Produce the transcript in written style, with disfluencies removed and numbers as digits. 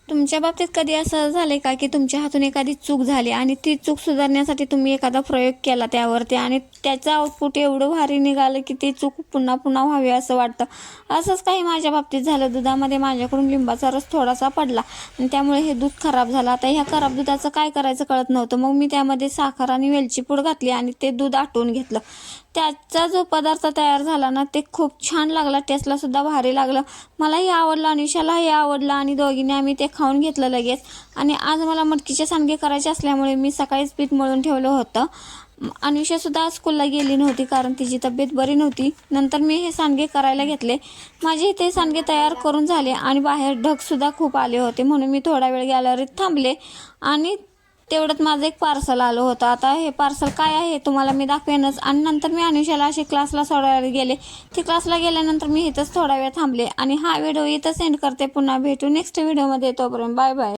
तुमच्या बाबतीत कधी असं झालंय का की तुमच्या हातून एखादी चूक झाली आणि ती चूक सुधारण्यासाठी तुम्ही एखादा प्रयोग केला त्यावरती आणि त्याचं आउटपुट एवढं भारी निघालं की ती चूक पुन्हा पुन्हा व्हावी असं वाटतं? असंच काही माझ्या बाबतीत झालं. दुधामध्ये माझ्याकडून लिंबाचा रस थोडासा पडला आणि त्यामुळे हे दूध खराब झालं. आता ह्या खराब दुधाचं काय करायचं कळत नव्हतं. मग मी त्यामध्ये साखर आणि वेलची पूड घातली आणि ते दूध आटवून घेतलं. त्याचा जो पदार्थ तयार झाला ना, ते खूप छान लागला. टेस्टला सुद्धा भारी लागलं. मलाही आवडलं, अनुषालाही आवडलं आणि दोघींनी आम्ही ते खाऊन घेतलं लगेच. आणि आज मला मटकीचे सांडगे करायचे असल्यामुळे मी सकाळीच पीठ मळून ठेवलं होतं. अनुषासुद्धा आज स्कूलला गेली नव्हती कारण तिची तब्येत बरी नव्हती. नंतर मी हे सांडगे करायला घेतले. माझे ते सांडगे तयार करून झाले आणि बाहेर ढगसुद्धा खूप आले होते, म्हणून मी थोडा वेळ गॅलरीत थांबले आणि तेवढ्यात माझं एक पार्सल आलं होतं. आता हे पार्सल काय आहे तुम्हाला मी दाखवेनच. आणि नंतर मी अनुषाला अशी क्लासला सोडायला गेले. ती क्लासला गेल्यानंतर मी इथंच थोडा वेळ थांबले आणि हा व्हिडिओ इथं सेंड करते. पुन्हा भेटू नेक्स्ट व्हिडिओमध्ये. तोपर्यंत बाय बाय.